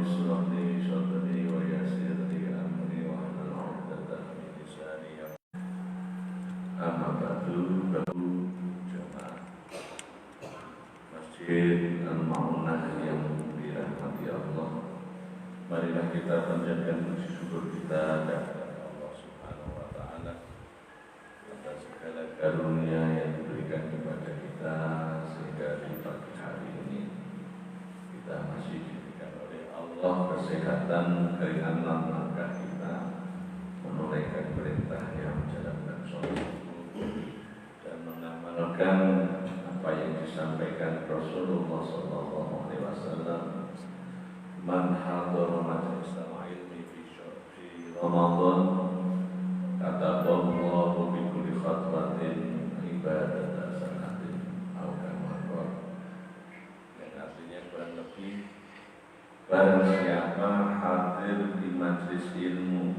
اشرح لي صدري ويسر لي أمري واحلل عقدة من لساني أما بعد jemaah Masjid Al-Ma'unah yang dirahmati Allah, marilah kita panjatkan puji syukur kita kepada Allah Subhanahu wa Ta'ala atas segala karunia yang diberikan kepada kita, sehingga di pagi hari ini kita masih diberikan oleh Allah kesehatan, keringanan langkah kita menunaikan perintahnya, menjalankan sholat dan mengamalkan apa yang disampaikan Rasulullah SAW. Man hadara majlis ilmi fi Ramadan kataballahu bi kulli khatwatin ibadatan sanatin atau kama qala. Yang artinya kurang lebih, barang siapa hadir di majlis ilmu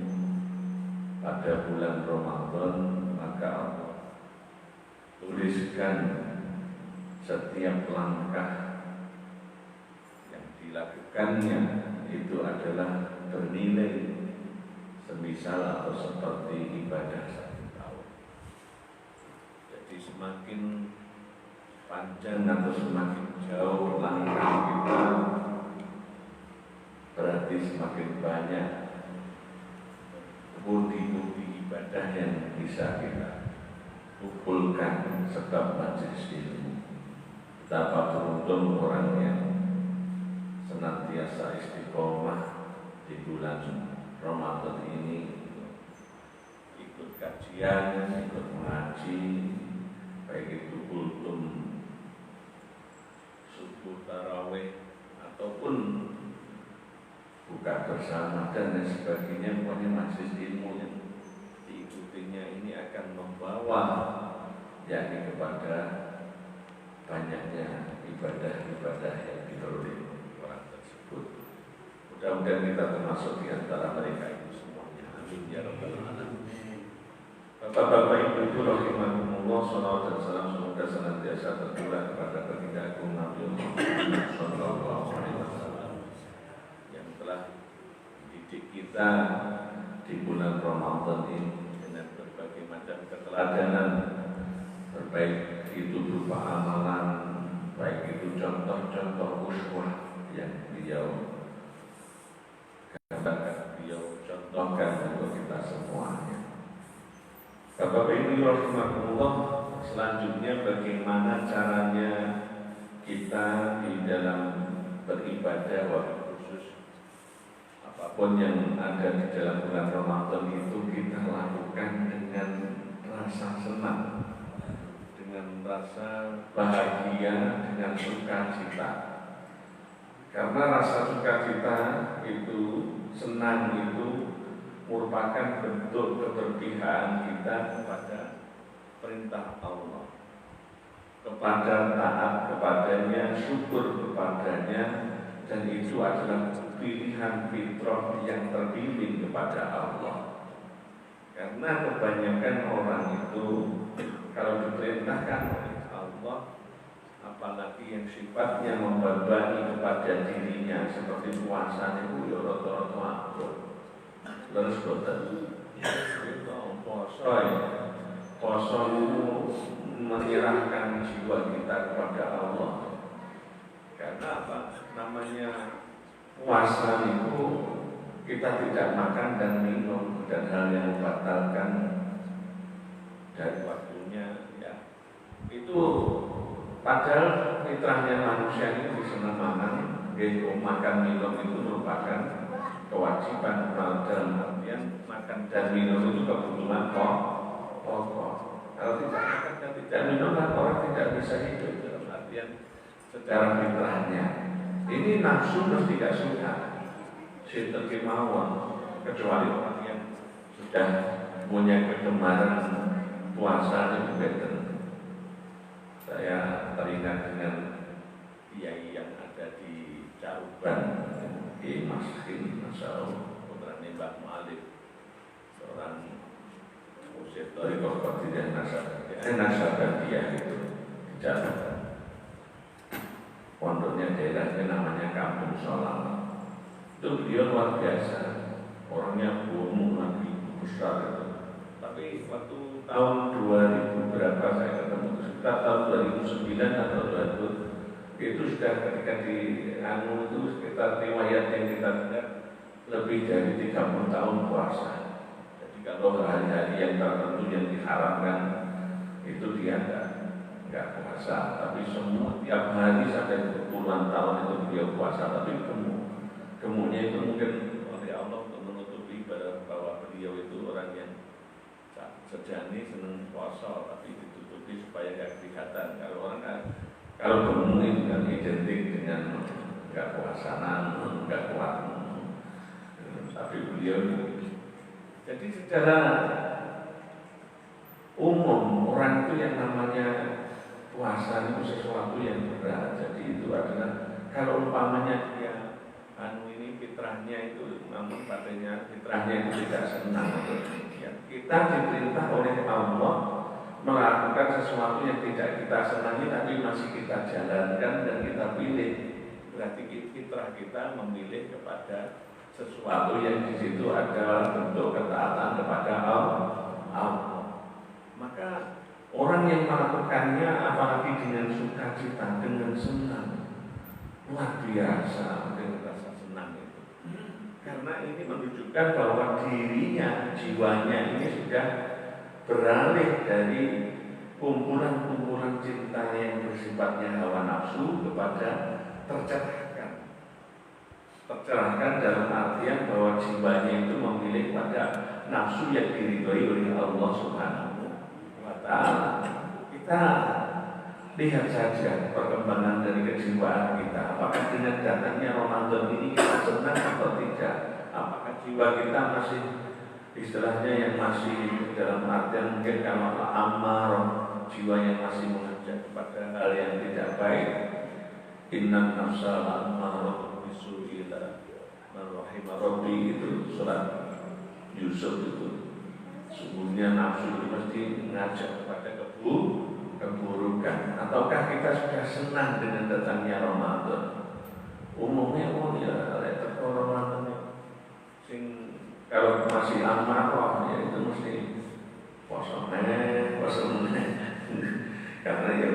pada bulan Ramadan, maka Allah tuliskan setiap langkah yang dilakukannya itu adalah bernilai semisal atau seperti ibadah 1 tahun. Jadi semakin panjang atau semakin jauh langkah kita, berarti semakin banyak bukti-bukti ibadah yang bisa kita kumpulkan sebab majelis ilmu. Betapa beruntung orang yang senantiasa istiqomah di bulan Ramadan ini, ikut kajian, ikut mengaji, baik itu kultum subuh tarawih ataupun buka bersama dan lain sebagainya. Pokoknya majelis ilmu yang diikutinya ini akan membawa yakni kepada banyaknya ibadah-ibadah yang diperoleh orang tersebut. Mudah-mudahan kita termasuk di antara mereka itu semuanya. Amin ya rabbal alamin. Bapak-bapak, ibu-ibu rahimakumullah, salawat dan salam semoga senantiasa tercurah kepada baginda agung Nabi Muhammad sallallahu alaihi wasallam yang telah mendidik kita di bulan Ramadan ini dengan berbagai macam keteladanan, baik itu berupa amalan, baik itu contoh-contoh uswah yang beliau katakan, beliau contohkan untuk kita semuanya. Bapak Ibu rahimakumullah, selanjutnya bagaimana caranya kita di dalam beribadah, waktu khusus apapun yang ada di dalam bulan Ramadan itu kita lakukan dengan rasa senang, dengan rasa bahagia, dengan sukacita. Karena rasa sukacita itu, senang itu merupakan bentuk keberpihakan kita kepada perintah Allah, kepada taat kepadanya, syukur kepadanya, dan itu adalah pilihan fitrah yang terpilih kepada Allah. Karena kebanyakan orang itu kalau diperintahkan oleh Allah, apalagi yang sifatnya membebani kepada dirinya seperti puasa itu ya rata-rata akur. Terus boten puasa itu menyerahkan jiwa kita kepada Allah. Karena apa? Namanya puasa itu kita tidak makan dan minum dan hal yang membatalkan dari waktunya, ya. Itu padahal fitrahnya manusia itu senang makan, makan minum itu merupakan kewajiban. Dalam artian makan dan minum itu kebutuhan pokok. Kalau tidak makan dan tidak minum, orang tidak bisa hidup. Dalam artian secara fitrahnya ini nafsu terus tidak suka, sinten kemauan, kecuali orang yang sudah punya kegemaran puasa itu betul. Saya teringat dengan kiai yang ada di Caruban, di Masjid Masyaallah, putra Mbah Mu'alif, seorang musik dari Qadiriyah Nasabandiyah itu di Caruban. Pondoknya daerahnya namanya Kampung Solang. itu beliau luar biasa, orangnya bohong lagi besar itu. Tapi waktu tahun 2000 berapa saya ketemu, sekitar tahun 2009 atau 2000, itu sudah ketika di anu itu sekitar riwayat yang kita dengar lebih dari 30 tahun puasa. Jadi kalau hari-hari yang tertentu yang diharamkan itu dia enggak puasa, tapi semua tiap hari sampai puluhan tahun itu beliau puasa. Tapi gemuknya itu mungkin oleh Allah untuk menutupi bahwa beliau itu orang yang sejani, senang puasa, tapi ditutupi supaya tidak kelihatan. Kalau gemuk itu kan identik dengan enggak puasa, enggak kuat. Tapi beliau jadi secara umum orang itu yang namanya puasa itu sesuatu yang berat. Jadi itu adalah kalau umpamanya dia ini fitrahnya itu, namun padanya fitrahnya itu tidak senang. Ya, kita diperintah oleh Allah melakukan sesuatu yang tidak kita senangi tapi masih kita jalankan dan kita pilih. Berarti fitrah kita memilih kepada sesuatu yang di situ adalah bentuk ketaatan kepada Allah. Maka orang yang melakukannya apalagi dengan sukacita, dengan senang, luar biasa dengan rasa senang itu. Karena ini menunjukkan bahwa dirinya, jiwanya ini sudah beralih dari kumpulan-kumpulan cinta yang bersifatnya hawa nafsu kepada tercerahkan dalam artian bahwa jiwanya itu memilih pada nafsu yang diridhoi oleh Allah Subhanahu wa Ta'ala. Kita lihat saja perkembangan dari kejiwaan kita. Apakah dengan datangnya Ramadan ini kita senang atau tidak? Apakah jiwa kita masih istilahnya yang masih dalam artian mungkin kalau ammar, jiwa yang masih mengajak kepada hal yang tidak baik. Innan nafsa ammarah bisu'i illa man rahima rabbi, itu surat Yusuf itu. Sungguhnya nafsu itu mesti mengajak kepada keburukan. Ataukah kita sudah senang dengan datangnya Ramadan? Umumnya ya teko Ramadan sing kalau masih amarah ya itu mesti puasa meneh. Karena yang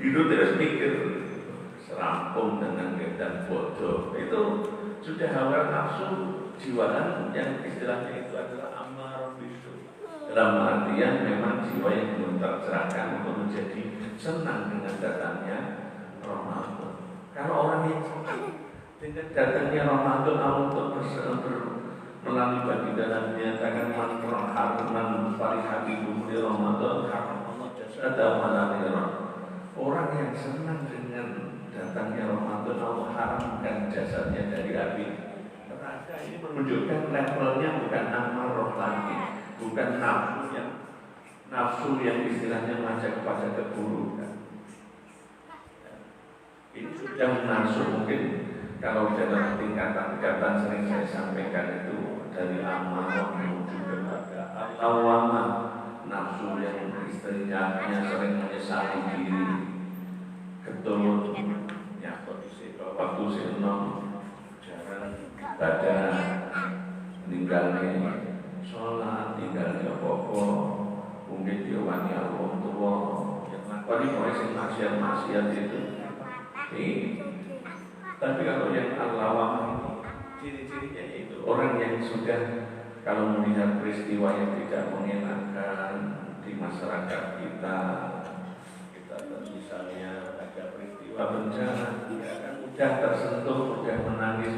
itu terus mikir serampung dengan keadaan bodoh. Itu sudah hawa nafsu jiwaan yang istilahnya itu adalah amarah bisu. Dalam artian memang jiwa yang belum tercerahkan untuk menjadi senang dengan datangnya Ramadan. Kalau orang yang senang dengan datangnya Ramadan, Allah untuk melalui bagi dalam menyatakan man farihati di Ramadan haram Allah jasada malaikat. Orang yang senang dengan datangnya Ramadan, Allah haramkan jasadnya dari api neraka. Ini menunjukkan levelnya bukan amarah lagi, bukan nafsu yang istilahnya mengajak kepada keburukan. Ini sudah masuk mungkin kalau dalam tingkatan-tingkatan sering saya sampaikan itu dari amarah menuju kepada al-lawamah, nafsu yang istilahnya sering menyesali diri, ketut, ya waktu senang, jarang ibadah, meninggalnya sholat, tinggalnya apa-apa, mungkin dia wani Allah tua, yang lakoni mulai sing maksiat itu. Tapi kalau yang al-lawamah ini ciri-cirinya itu orang yang sudah kalau melihat peristiwa yang tidak mengenakan di masyarakat kita misalnya ada peristiwa bencana, dia akan mudah tersentuh, mudah menangis,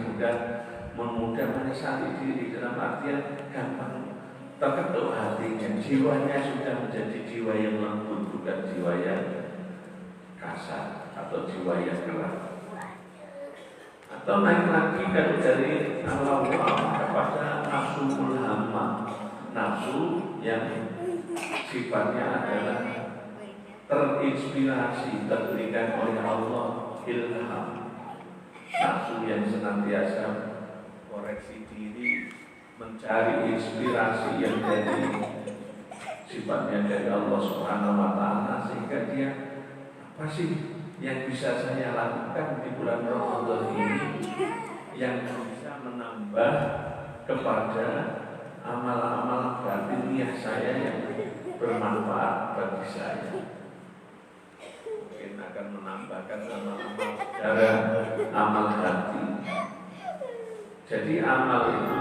mudah menyesali diri, dalam artian gampang terketuk hatinya, jiwanya sudah menjadi jiwa yang lembut, bukan jiwa yang kasar atau jiwa yang keras. Atau naik lagi dari Allah kepada nafsu mulhamah, nafsu yang sifatnya adalah terinspirasi, terberikan oleh Allah ilham, nafsu yang senantiasa koreksi diri, mencari inspirasi yang dari sifatnya dari Allah Subhanahu wa Ta'ala, sehingga dia apa sih yang bisa saya lakukan di bulan Ramadan ini? yang bisa menambah kepada amal-amal batiniah saya yang bermanfaat bagi saya. Mungkin akan menambahkan amal-amal secara amal hati. Jadi amal itu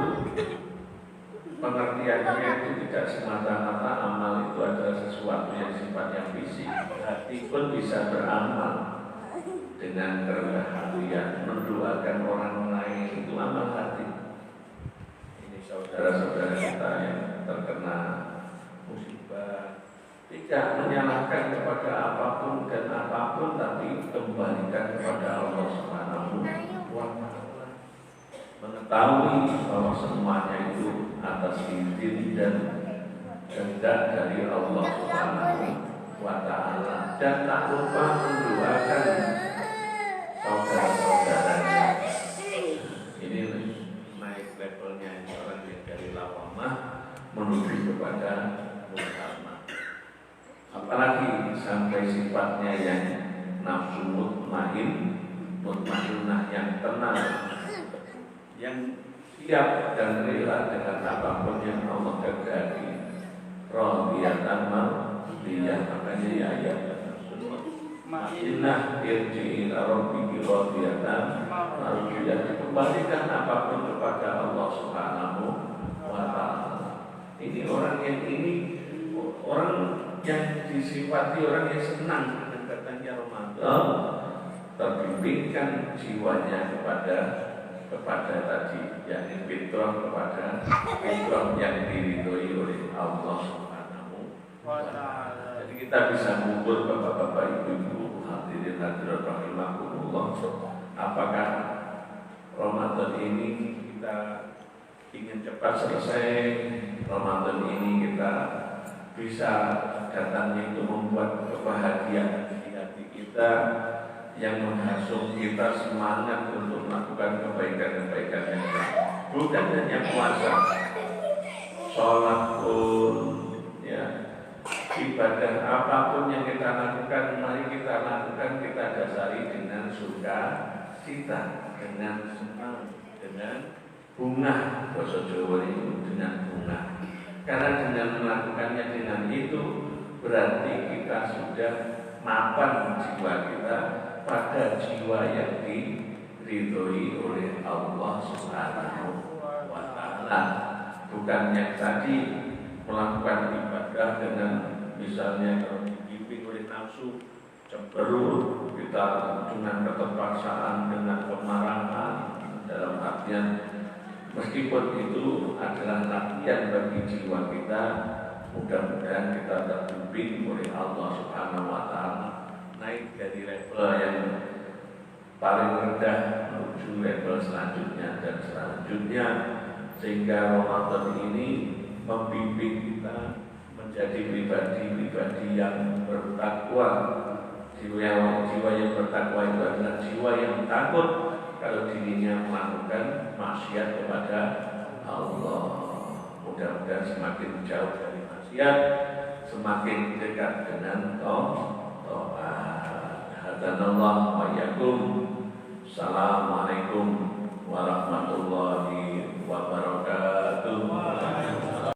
pengertiannya itu tidak semata-mata amal itu adalah sesuatu yang sifatnya fisik. Hati pun bisa beramal dengan kerendahan hatian, mendoakan orang lain, itu amal hati. Ini saudara-saudara kita yang terkena musibah, tidak menyalahkan kepada apapun dan apapun, tapi kembalikan kepada Allah Subhanahu wa Ta'ala. Mengetahui bahwa semuanya itu atas izin dan kehendak dari Allah Subhanahu wa Ta'ala, dan tak lupa mendoakan saudara-saudaranya. Ini naik levelnya orang yang dari lawamah menuju kepada mutamah. Apalagi sampai sifatnya yang nafsu mutmainnah yang tenang, yang siap dan rela dengan apapun yang Allah kehendaki. Radiyatan mardiyah, makanya ya ayat Inna irji ila rabbiki radiyatan mardiyah, dikembalikan apapun kepada Allah Subhanahu wa Ta'ala. Ini orang yang disifati orang yang senang dengan datangnya Ramadan, terbimbingkan jiwanya kepada tadi, yakni fitrah, kepada fitrah yang diridhoi oleh Allah Subhanahu wa Ta'ala. Jadi kita bisa mengukur bapak-bapak, ibu-ibu, hadirin hadirat rahimakumullah, apakah Ramadan ini kita ingin cepat selesai, Ramadan ini kita bisa datangnya itu membuat kebahagiaan di hati kita, yang menghasung kita semangat untuk melakukan kebaikan-kebaikan yang lain. Bukan hanya puasa, sholat pun, ya, ibadah apapun yang kita lakukan, mari kita lakukan, kita dasari dengan sukacita, dengan senang, dengan bunga, bahasa Jawa itu dengan bunga. Karena dengan melakukannya dengan itu, berarti kita sudah mapan jiwa kita pada jiwa yang diridhoi oleh Allah Subhanahu wa Ta'ala. Bukan yang tadi melakukan ibadah dengan misalnya kalau dibimbing oleh nafsu, cemberut, kita dengan keterpaksaan, dengan kemarahan, dalam artian meskipun itu adalah latihan bagi jiwa kita, mudah-mudahan kita terbimbing oleh Allah Subhanahu wa Ta'ala, naik dari level yang paling rendah menuju level selanjutnya dan selanjutnya, sehingga Ramadan ini membimbing kita menjadi pribadi-pribadi yang bertakwa. Jiwa yang bertakwa itu adalah jiwa yang takut kalau dirinya melakukan maksiat kepada Allah. Mudah-mudahan semakin jauh dari maksiat, semakin dekat dengan taat. Hadanallah wa iyyakum. Assalamualaikum warahmatullahi wabarakatuh.